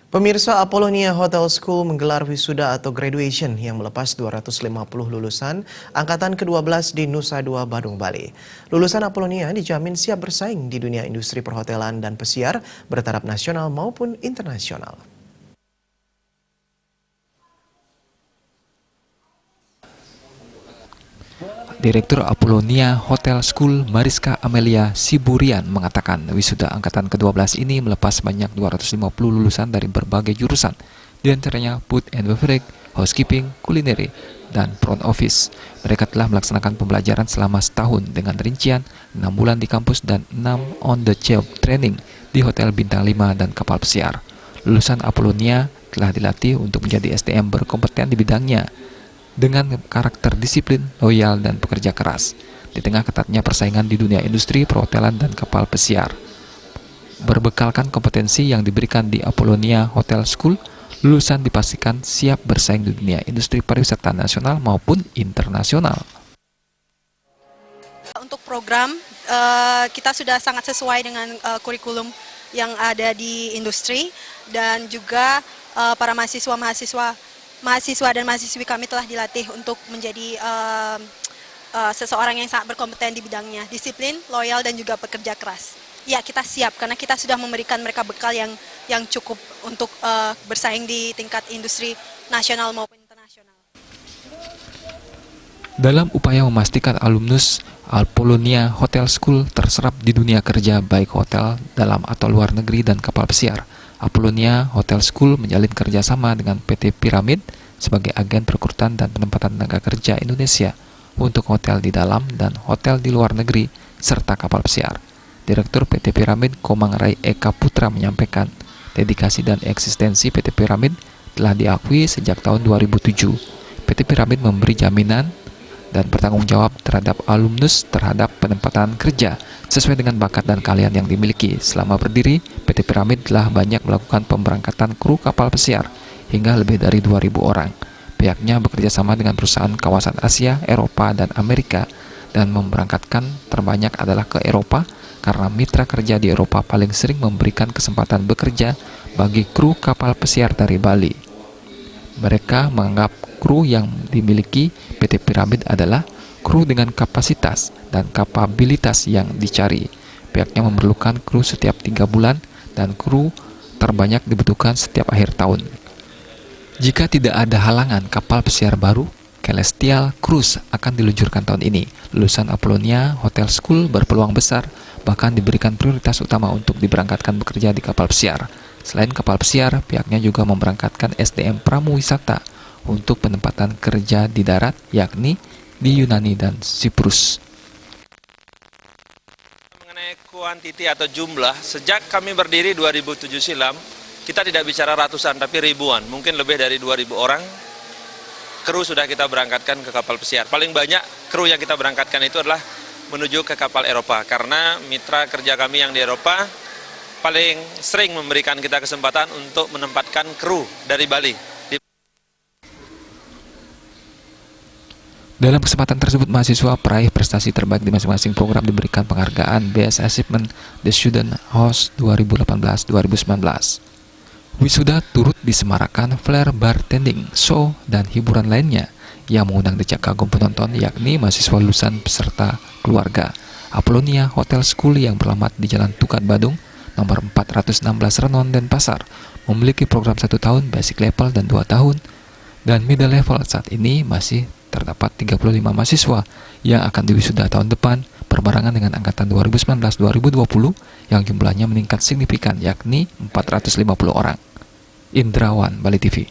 Pemirsa, Apollonia Hotel School menggelar wisuda atau graduation yang melepas 250 lulusan angkatan ke-12 di Nusa Dua, Badung, Bali. Lulusan Apollonia dijamin siap bersaing di dunia industri perhotelan dan pesiar bertaraf nasional maupun internasional. Direktur Apollonia Hotel School Mariska Amelia Siburian mengatakan wisuda angkatan ke-12 ini melepas sebanyak 250 lulusan dari berbagai jurusan, diantaranya food and beverage, housekeeping, kulineri, dan front office. Mereka telah melaksanakan pembelajaran selama setahun dengan rincian 6 bulan di kampus dan 6 on-the-job training di Hotel Bintang 5 dan kapal pesiar. Lulusan Apollonia telah dilatih untuk menjadi SDM berkompeten di bidangnya, dengan karakter disiplin, loyal, dan pekerja keras. Di tengah ketatnya persaingan di dunia industri, perhotelan, dan kapal pesiar. Berbekalkan kompetensi yang diberikan di Apollonia Hotel School, lulusan dipastikan siap bersaing di dunia industri pariwisata nasional maupun internasional. Untuk program, kita sudah sangat sesuai dengan kurikulum yang ada di industri, dan juga para mahasiswa dan mahasiswi kami telah dilatih untuk menjadi seseorang yang sangat berkompeten di bidangnya, disiplin, loyal, dan juga pekerja keras. Ya, kita siap karena kita sudah memberikan mereka bekal yang cukup untuk bersaing di tingkat industri nasional maupun internasional. Dalam upaya memastikan alumnus Apollonia Hotel School terserap di dunia kerja baik hotel, dalam atau luar negeri, dan kapal pesiar, Apollonia Hotel School menjalin kerjasama dengan PT Pyramid sebagai agen perekrutan dan penempatan tenaga kerja Indonesia untuk hotel di dalam dan hotel di luar negeri serta kapal pesiar. Direktur PT Pyramid Komang Rai Eka Putra menyampaikan, dedikasi dan eksistensi PT Pyramid telah diakui sejak tahun 2007. PT Pyramid memberi jaminan dan bertanggung jawab terhadap alumnus terhadap penempatan kerja sesuai dengan bakat dan keahlian yang dimiliki. Selama berdiri, PT Pyramid telah banyak melakukan pemberangkatan kru kapal pesiar hingga lebih dari 2.000 orang. Pihaknya bekerja sama dengan perusahaan kawasan Asia, Eropa, dan Amerika, dan memberangkatkan terbanyak adalah ke Eropa karena mitra kerja di Eropa paling sering memberikan kesempatan bekerja bagi kru kapal pesiar dari Bali. Mereka menganggap kru yang dimiliki PT Pyramid adalah kru dengan kapasitas dan kapabilitas yang dicari. Pihaknya memerlukan kru setiap 3 bulan dan kru terbanyak dibutuhkan setiap akhir tahun. Jika tidak ada halangan, kapal pesiar baru Celestial Cruise akan diluncurkan tahun ini. Lulusan Apollonia Hotel School berpeluang besar, bahkan diberikan prioritas utama untuk diberangkatkan bekerja di kapal pesiar. Selain kapal pesiar, pihaknya juga memberangkatkan SDM pramuwisata untuk penempatan kerja di darat, yakni di Yunani dan Siprus. Mengenai kuantiti atau jumlah, sejak kami berdiri 2007 silam, kita tidak bicara ratusan, tapi ribuan, mungkin lebih dari 2.000 orang. Kru sudah kita berangkatkan ke kapal pesiar. Paling banyak kru yang kita berangkatkan itu adalah menuju ke kapal Eropa, karena mitra kerja kami yang di Eropa paling sering memberikan kita kesempatan untuk menempatkan kru dari Bali. Dalam kesempatan tersebut, mahasiswa peraih prestasi terbaik di masing-masing program diberikan penghargaan Best Achievement The Student House 2018-2019. Wisuda turut disemarakan flare bartending, show, dan hiburan lainnya yang mengundang decak kagum penonton, yakni mahasiswa lulusan peserta keluarga. Apollonia Hotel School yang beralamat di Jalan Tukat, Badung, nomor 416 Renon, Denpasar, memiliki program 1 tahun basic level dan 2 tahun dan middle level. Saat ini masih terdapat 35 mahasiswa yang akan diwisuda tahun depan berbarengan dengan angkatan 2019-2020 yang jumlahnya meningkat signifikan, yakni 450 orang. Indrawan, Bali TV.